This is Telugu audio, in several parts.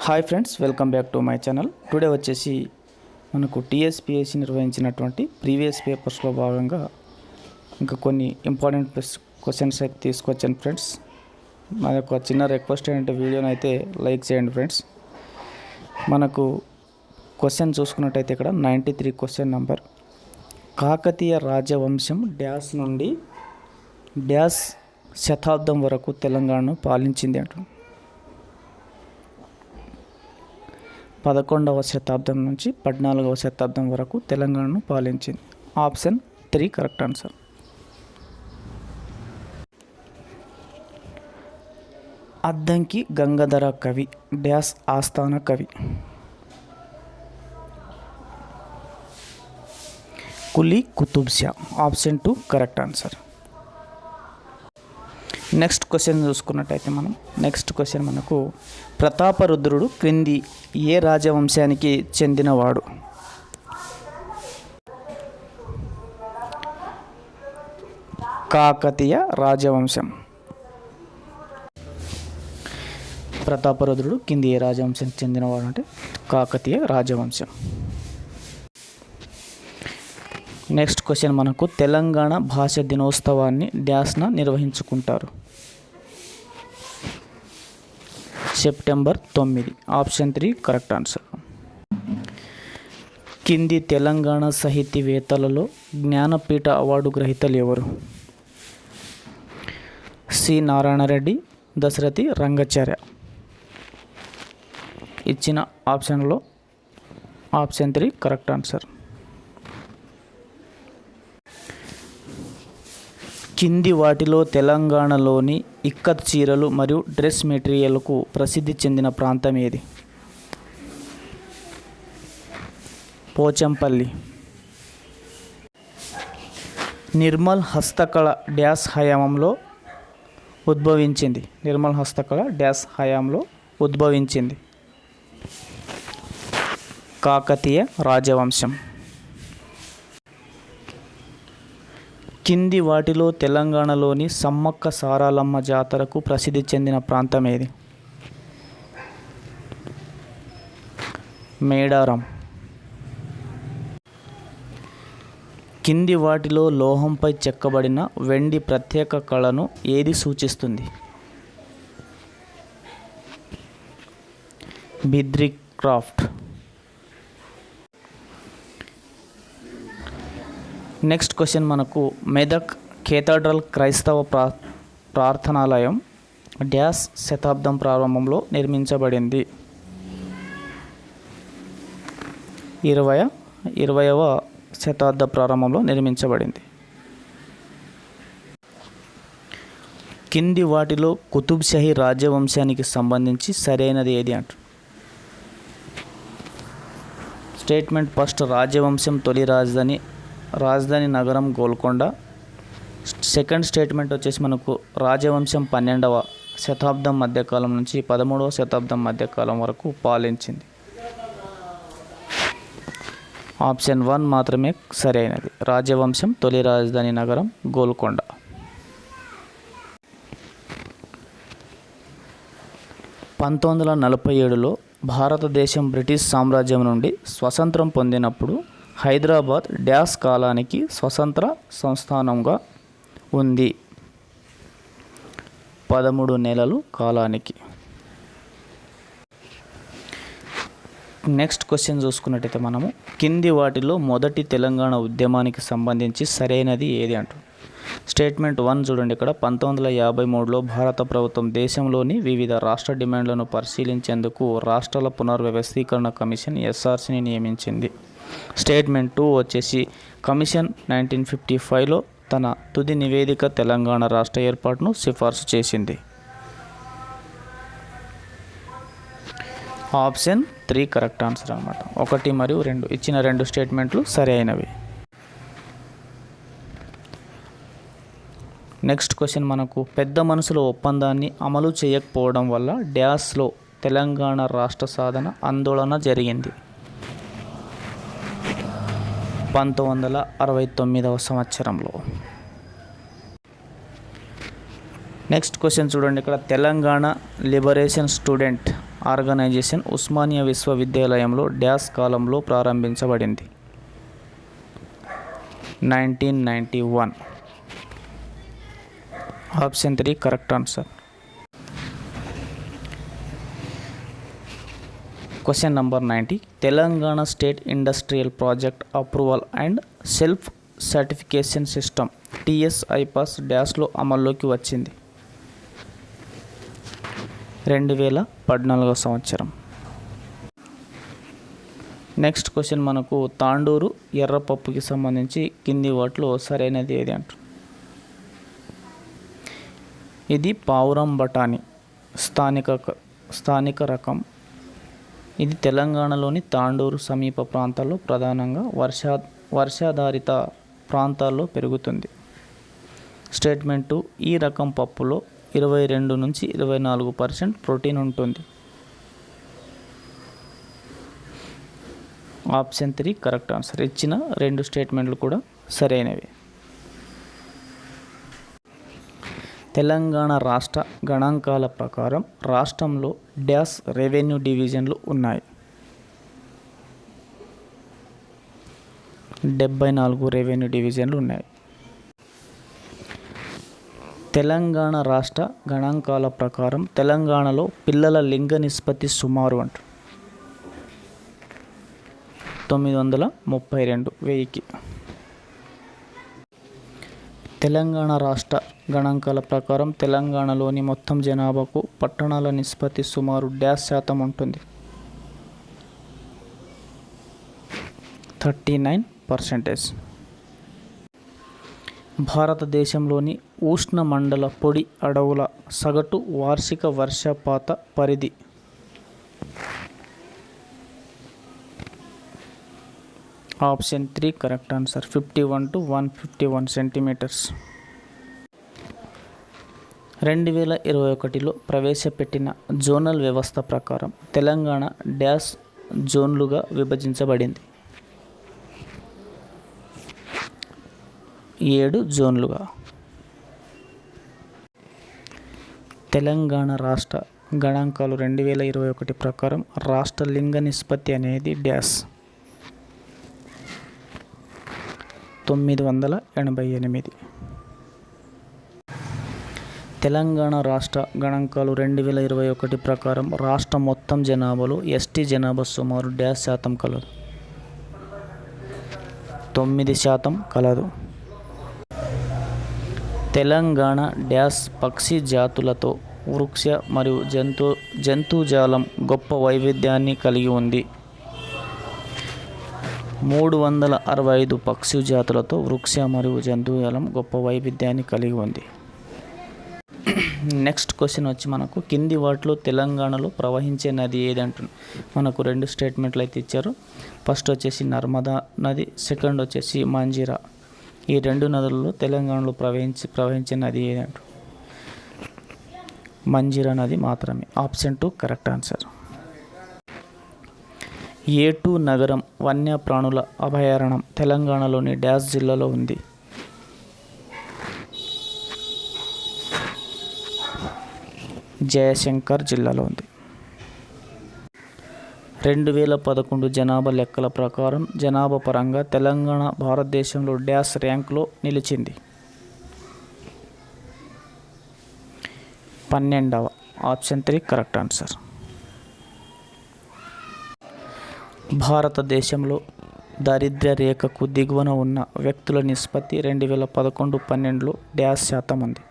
Hi friends, welcome back to my channel. Today వచ్చేసి మనకు టీఎస్పీఎస్సీ నిర్వహించినటువంటి ప్రీవియస్ పేపర్స్లో భాగంగా ఇంకా కొన్ని ఇంపార్టెంట్ క్వశ్చన్స్ అయితే తీసుకొచ్చాను ఫ్రెండ్స్. నా యొక్క చిన్న రిక్వెస్ట్ ఏంటంటే వీడియోని అయితే లైక్ చేయండి ఫ్రెండ్స్. మనకు క్వశ్చన్ చూసుకున్నట్టయితే ఇక్కడ 93 క్వశ్చన్ నెంబర్. కాకతీయ రాజవంశం డ్యాష్ నుండి డ్యాష్ శతాబ్దం వరకు తెలంగాణను పాలించింది అంటారు. 11వ శతాబ్దం నుంచి 14వ శతాబ్దం వరకు తెలంగాణను పాలించింది. Option 3 correct answer. Addanki Gangadhara కవి డ్యాష్ ఆస్థాన కవి. Quli Qutub Shah. Option 2 correct answer. Next question చూసుకున్నట్టయితే నెక్స్ట్ క్వశ్చన్ మనకు ప్రతాపరుద్రుడు క్రింది ఏ రాజవంశానికి చెందినవాడు? కాకతీయ రాజవంశం. ప్రతాపరుద్రుడు కింది ఏ రాజవంశానికి చెందినవాడు అంటే కాకతీయ రాజవంశం. నెక్స్ట్ క్వశ్చన్ మనకు తెలంగాణ భాష దినోత్సవాన్ని డ్యాష్న నిర్వహించుకుంటారు? సెప్టెంబర్ 9. Option 3 correct answer. కింది తెలంగాణ సాహితీవేత్తలలో జ్ఞానపీఠ అవార్డు గ్రహీతలు ఎవరు? సి నారాయణరెడ్డి, దశరథి రంగాచార్య. ఇచ్చిన ఆప్షన్లో ఆప్షన్ 3 కరెక్ట్ ఆన్సర్. కింది వాటిలో తెలంగాణలోని ఇక్కత్ చీరలు మరియు డ్రెస్ మెటీరియల్కు ప్రసిద్ధి చెందిన ప్రాంతం ఏది? పోచంపల్లి. నిర్మల్ హస్తకళ డ్యాష్ హయాంలో ఉద్భవించింది. నిర్మల్ హస్తకళ డ్యాష్ హయాంలో ఉద్భవించింది. కాకతీయ రాజవంశం. కింది వాటిలో తెలంగాణలోని సమ్మక్క సారాలమ్మ జాతరకు ప్రసిద్ధి చెందిన ప్రాంతం ఏది? మేడారం. కింది వాటిలో లోహంపై చెక్కబడిన వెండి ప్రత్యేక కళను ఏది సూచిస్తుంది? బిద్రీ క్రాఫ్ట్. నెక్స్ట్ క్వశ్చన్ మనకు మెదక్ కేథడ్రల్ క్రైస్తవ ప్రార్థనాలయం డ్యాష్ శతాబ్దం ప్రారంభంలో నిర్మించబడింది? 20వ శతాబ్ద ప్రారంభంలో నిర్మించబడింది. కింది వాటిలో కుతుబ్ షాహీ రాజవంశానికి సంబంధించి సరైనది ఏది అంటారు? స్టేట్మెంట్ ఫస్ట్ రాజవంశం తొలి రాజధాని నగరం గోల్కొండ. సెకండ్ స్టేట్మెంట్ వచ్చేసి మనకు రాజవంశం 12వ శతాబ్దం మధ్యకాలం నుంచి 13వ శతాబ్దం మధ్యకాలం వరకు పాలించింది. ఆప్షన్ 1 మాత్రమే సరైనది. రాజవంశం తొలి రాజధాని నగరం గోల్కొండ. (1947) భారతదేశం బ్రిటిష్ సామ్రాజ్యం నుండి స్వతంత్రం పొందినప్పుడు హైదరాబాద్ డ్యాష్ కాలానికి స్వతంత్ర సంస్థానంగా ఉంది? 13 నెలలు కాలానికి. నెక్స్ట్ క్వశ్చన్ చూసుకున్నట్టయితే కింది వాటిలో మొదటి తెలంగాణ ఉద్యమానికి సంబంధించి సరైనది ఏది అంటారు? స్టేట్మెంట్ 1 చూడండి. ఇక్కడ 1953లో భారత ప్రభుత్వం దేశంలోని వివిధ రాష్ట్ర డిమాండ్లను పరిశీలించేందుకు రాష్ట్రాల పునర్వ్యవస్థీకరణ కమిషన్ SRCని నియమించింది. స్టేట్మెంట్ 2 వచ్చేసి కమిషన్ 1955లో తన తుది నివేదిక తెలంగాణ రాష్ట్ర ఏర్పాటును సిఫార్సు చేసింది. ఆప్షన్ 3 కరెక్ట్ ఆన్సర్ అన్నమాట. 1 మరియు 2 ఇచ్చిన 2 స్టేట్మెంట్లు సరి అయినవి. నెక్స్ట్ క్వశ్చన్ మనకు పెద్ద మనుషుల ఒప్పందాన్ని అమలు చేయకపోవడం వల్ల డ్యాష్లో తెలంగాణ రాష్ట్ర సాధన ఆందోళన జరిగింది? 1969వ సంవత్సరంలో. నెక్స్ట్ క్వశ్చన్ చూడండి. ఇక్కడ Telangana liberation student organization Osmania విశ్వవిద్యాలయంలో డ్యాష్ కాలంలో ప్రారంభించబడింది? 1991. Option 3 correct answer. Question number 90. Telangana state industrial project approval and self certification system TS-IPAS డ్యాష్లో అమల్లోకి వచ్చింది? 2014 సంవత్సరం. నెక్స్ట్ క్వశ్చన్ మనకు తాండూరు ఎర్రపప్పుకి సంబంధించి కింది వాటిలో సరైనది ఏది అంటారు? ఇది పావురం బఠానీ స్థానిక రకం. ఇది తెలంగాణలోని తాండూరు సమీప ప్రాంతాల్లో ప్రధానంగా వర్షాధారిత ప్రాంతాల్లో పెరుగుతుంది. స్టేట్మెంట్ 2. ఈ రకం పప్పులో 22 నుంచి 24% ప్రోటీన్ ఉంటుంది. Option 3 correct answer. ఇచ్చిన 2 స్టేట్మెంట్లు కూడా సరైనవి. తెలంగాణ రాష్ట్ర గణాంకాల ప్రకారం రాష్ట్రంలో డ్యాష్ రెవెన్యూ డివిజన్లు ఉన్నాయి? 74 రెవెన్యూ డివిజన్లు ఉన్నాయి. తెలంగాణ రాష్ట్ర గణాంకాల ప్రకారం తెలంగాణలో పిల్లల లింగ నిష్పత్తి సుమారు 932 1000కి. తెలంగాణ రాష్ట్ర గణాంకాల ప్రకారం తెలంగాణలోని మొత్తం జనాభాకు పట్టణాల నిష్పత్తి సుమారు %. ఉంటుంది? 39%. భారతదేశంలోని ఉష్ణమండల పొడి అడవుల సగటు వార్షిక వర్షపాత పరిధి? Option 3 correct answer. 51 to 151 centimetres. 2021లో ప్రవేశపెట్టిన జోనల్ వ్యవస్థ ప్రకారం తెలంగాణ డ్యాష్ జోన్లుగా విభజించబడింది? 7 జోన్లుగా. తెలంగాణ రాష్ట్ర గణాంకాలు 2021 ప్రకారం రాష్ట్ర లింగ నిష్పత్తి అనేది డ్యాష్ 988. తెలంగాణ రాష్ట్ర గణాంకాలు 2021 ప్రకారం రాష్ట్ర మొత్తం జనాభాలో ST జనాభా సుమారు %. కలదు? 9% కలదు. తెలంగాణ డ్యాష్ పక్షి జాతులతో వృక్ష మరియు జంతుజాలం గొప్ప వైవిధ్యాన్ని కలిగి ఉంది? 365 పక్షి జాతులతో వృక్ష మరియు జంతుజాలం గొప్ప వైవిధ్యాన్ని కలిగి ఉంది. నెక్స్ట్ క్వశ్చన్ వచ్చి మనకు కింది వాటిలో తెలంగాణలో ప్రవహించే నది ఏది అంటుంది? మనకు 2 స్టేట్మెంట్లు అయితే ఇచ్చారు. ఫస్ట్ వచ్చేసి నర్మదా నది, సెకండ్ వచ్చేసి మంజీరా. ఈ 2 నదులలో తెలంగాణలో ప్రవహించే నది ఏది అంటారు? మంజీరా నది మాత్రమే. Option 2 correct answer. ఏటూ నగరం వన్యప్రాణుల అభయారణ్యం తెలంగాణలోని డ్యాష్ జిల్లాలో ఉంది? జయశంకర్ జిల్లాలో ఉంది. 2011 జనాభా లెక్కల ప్రకారం జనాభా పరంగా తెలంగాణ భారతదేశంలో డ్యాష్ ర్యాంకులో నిలిచింది? 12వ. Option 3 correct answer. భారతదేశంలో దారిద్ర్య రేఖకు దిగువన ఉన్న వ్యక్తుల నిష్పత్తి 2011-12లో %. ఉంది?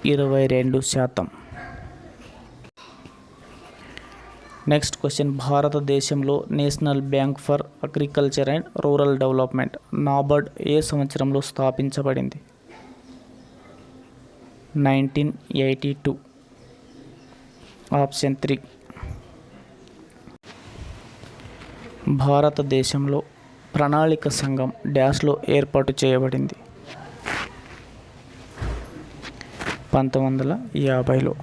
22%. నెక్స్ట్ క్వశ్చన్ భారతదేశంలో National Bank for Agriculture and Rural Development NABARD ఏ సంవత్సరంలో స్థాపించబడింది? 1982. ఆప్షన్ 3. భారతదేశంలో ప్రణాళిక సంఘం డ్యాష్లో ఏర్పాటు చేయబడింది? 1950లో.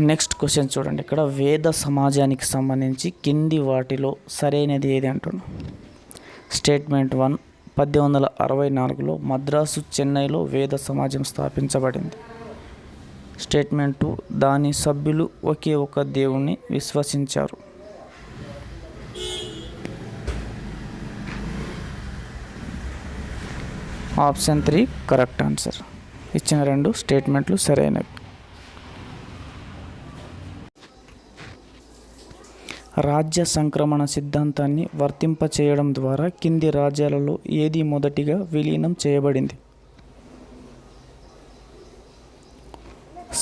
నెక్స్ట్ క్వశ్చన్ చూడండి. ఇక్కడ వేద సమాజానికి సంబంధించి కింది వాటిలో సరైనది ఏది అంటున్నాను? స్టేట్మెంట్ 1 1864లో మద్రాసు, చెన్నైలో వేద సమాజం స్థాపించబడింది. స్టేట్మెంట్ 2, దాని సభ్యులు ఒకే ఒక దేవుణ్ణి విశ్వసించారు. Option 3 correct answer. ఇచ్చిన 2 స్టేట్మెంట్లు సరైనవి. రాజ్య సంక్రమణ సిద్ధాంతాన్ని వర్తింపచేయడం ద్వారా కింది రాజ్యాలలో ఏది మొదటిగా విలీనం చేయబడింది?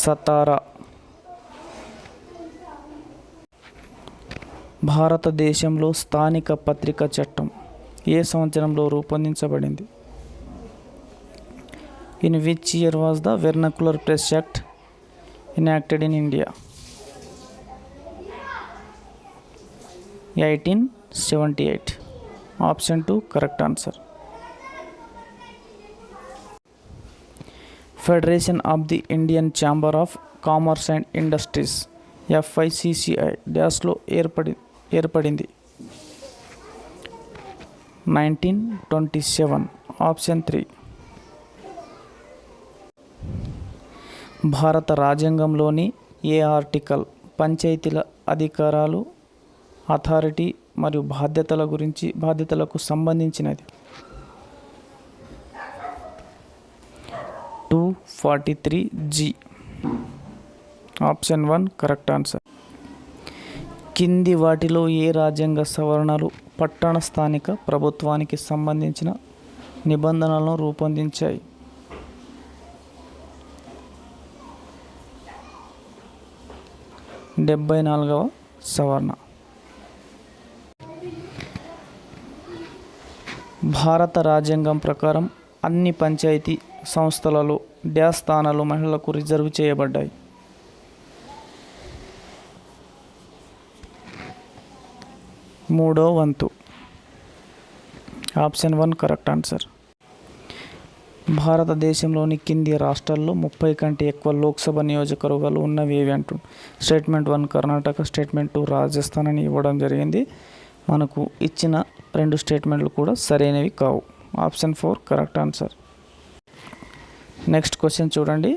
సతారా. భారతదేశంలో స్థానిక పత్రిక చట్టం ఏ సంవత్సరంలో రూపొందించబడింది? In which year was the vernacular press act enacted in India? 1878. Option 2 correct answer. Federation of the Indian Chamber of Commerce and Industries FICCI డాష్లో ఏర్పడింది? 1927. ఆప్షన్ 3. భారత రాజ్యాంగంలోని ఏ ఆర్టికల్ పంచాయతీల అధికారాలు, అథారిటీ మరియు బాధ్యతలకు సంబంధించినది? 243G. Option 1 correct answer. కింది వాటిలో ఏ రాజ్యాంగ సవరణలు పట్టణ స్థానిక ప్రభుత్వానికి సంబంధించిన నిబంధనలను రూపొందించాయి? 74వ సవరణ. భారత రాజ్యాంగం ప్రకారం అన్ని పంచాయతీ సంస్థలలో డ్యాష్ స్థానాలు మహిళలకు రిజర్వ్ చేయబడ్డాయి? 3వ వంతు. Option 1 correct answer. భారతదేశంలోని కింది రాష్ట్రాల్లో 30 కంటే ఎక్కువ లోక్సభ నియోజకవర్గాలు ఉన్నవి ఏవి అంటూ? స్టేట్మెంట్ 1 కర్ణాటక, స్టేట్మెంట్ 2 రాజస్థాన్ అని ఇవ్వడం జరిగింది. మనకు ఇచ్చిన 2 స్టేట్మెంట్లు కూడా సరైనవి కావు. Option 4 correct answer. Next question చూడండి.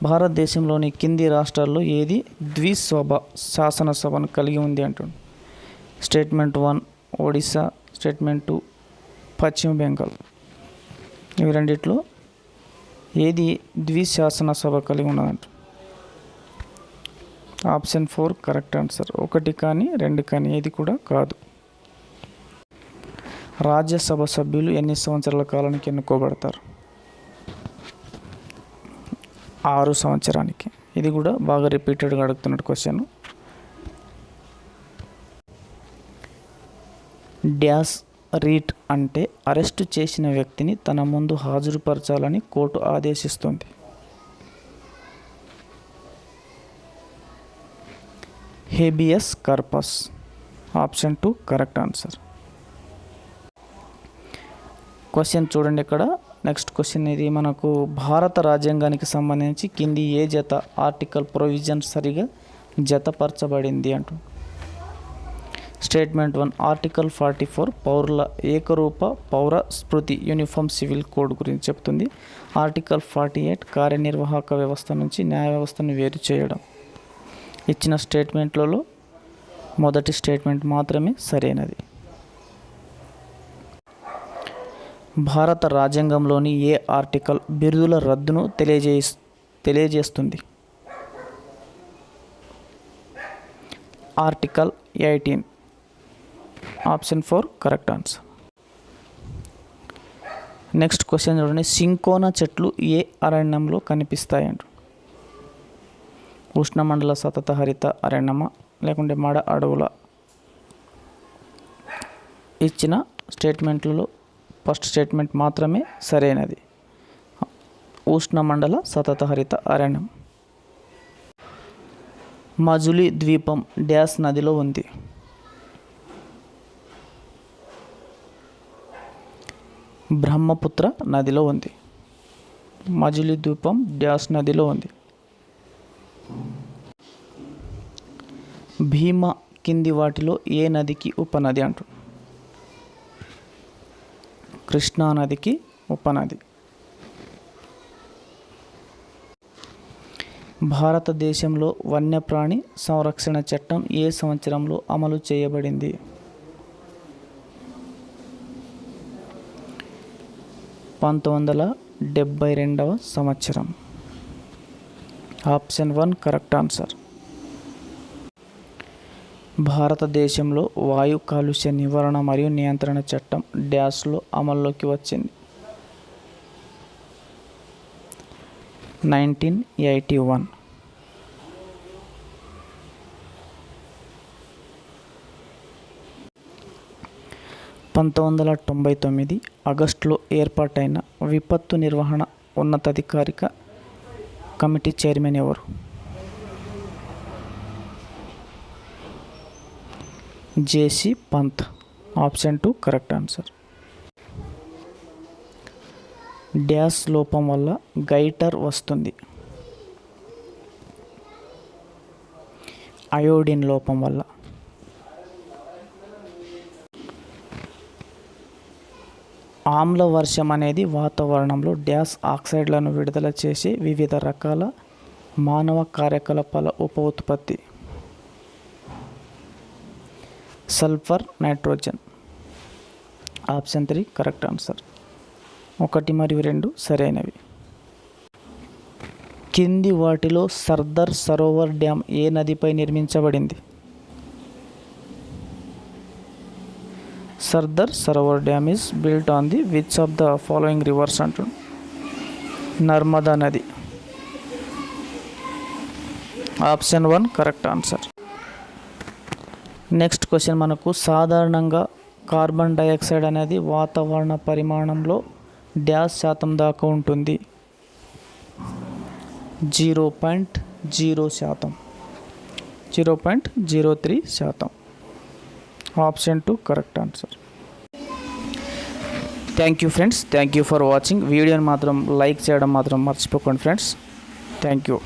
భారతదేశంలోని కింది రాష్ట్రాల్లో ఏది ద్విసభ శాసనసభను కలిగి ఉంది అంటుంది? స్టేట్మెంట్ 1 ఒడిశా, స్టేట్మెంట్ 2 పశ్చిమ బెంగాల్. ఇవి రెండిట్లో ఏది ద్విశాసనసభ కలిగి ఉన్నదంట? Option 4 correct answer. 1 కానీ 2 కానీ ఏది కూడా కాదు. రాజ్యసభ సభ్యులు ఎన్ని సంవత్సరాల కాలానికి ఎన్నుకోబడతారు? 6 సంవత్సరానికి. ఇది కూడా బాగా రిపీటెడ్గా అడుగుతున్నట్టు క్వశ్చన్. డ్యాష్ రీట్ అంటే అరెస్టు చేసిన వ్యక్తిని తన ముందు హాజరుపరచాలని కోర్టు ఆదేశిస్తుంది? Habeas corpus. Option 2 correct answer. Question చూడండి ఇక్కడ. నెక్స్ట్ క్వశ్చన్ ఇది మనకు భారత రాజ్యాంగానికి సంబంధించి కింది ఏ జత ఆర్టికల్ ప్రొవిజన్ సరిగా జతపరచబడింది అంటూ? స్టేట్మెంట్ 1 ఆర్టికల్ 44 పౌరుల ఏకరూప పౌర స్మృతి యూనిఫామ్ సివిల్ కోడ్ గురించి చెప్తుంది. ఆర్టికల్ 48 కార్యనిర్వాహక వ్యవస్థ నుంచి న్యాయ వ్యవస్థను వేరు చేయడం. ఇచ్చిన స్టేట్మెంట్లలో మొదటి స్టేట్మెంట్ మాత్రమే సరైనది. భారత రాజ్యాంగంలోని ఏ ఆర్టికల్ బిరుదుల రద్దును తెలియజేస్తుంది? Article 18. Option 4 correct answer. Next question చూడండి. సింకోనా చెట్లు ఏ అరణ్యంలో కనిపిస్తాయంట? ఉష్ణమండల సతత హరిత అరణ్యమా లేకుంటే మడ అడవుల? ఇచ్చిన స్టేట్మెంట్లలో ఫస్ట్ స్టేట్మెంట్ మాత్రమే సరైనది. ఉష్ణమండల సతత హరిత అరణ్యం. మజులి ద్వీపం డ్యాష్ నదిలో ఉంది? బ్రహ్మపుత్ర నదిలో ఉంది. మజులి ద్వీపం డ్యాష్ నదిలో ఉంది? భీమా కింది వాటిలో ఏ నదికి ఉపనది అంటారు? కృష్ణా నదికి ఉపనది. భారతదేశంలో వన్యప్రాణి సంరక్షణ చట్టం ఏ సంవత్సరంలో అమలు చేయబడింది? 1972వ సంవత్సరం. Option 1 correct answer. భారతదేశంలో వాయు కాలుష్య నివారణ మరియు నియంత్రణ చట్టం డ్యాష్లో అమల్లోకి వచ్చింది? 1981. ఆగస్టులో ఏర్పాటైన విపత్తు నిర్వహణ ఉన్నతాధికారిక కమిటీ చైర్మన్ ఎవరు? JC Pant. Option 2 correct answer. Dash లోపం వల్ల గైటర్ వస్తుంది? అయోడిన్ లోపం వల్ల. ఆమ్ల వర్షం అనేది వాతావరణంలో డ్యాష్ ఆక్సైడ్లను విడుదల చేసే వివిధ రకాల మానవ కార్యకలాపాల ఉప ఉత్పత్తి? Sulphur, nitrogen. Option 3 correct answer. 1 మరియు 2 సరైనవి. కింది వాటిలో సర్దార్ సరోవర్ డ్యామ్ ఏ నదిపై నిర్మించబడింది? Sardar Sarovar dam is built on the which of the following reverse అంటుంది? నర్మదా నది. Option 1 correct answer. Next question మనకు సాధారణంగా కార్బన్ డైఆక్సైడ్ అనేది వాతావరణ పరిమాణంలో డ్యాష్ శాతం దాకా ఉంటుంది? 0.0%, 0.03%. Option 2 correct answer. Thank you friends, thank you for watching. వీడియోని మాత్రం లైక్ చేయడం మాత్రం మర్చిపోకండి ఫ్రెండ్స్. Thank you.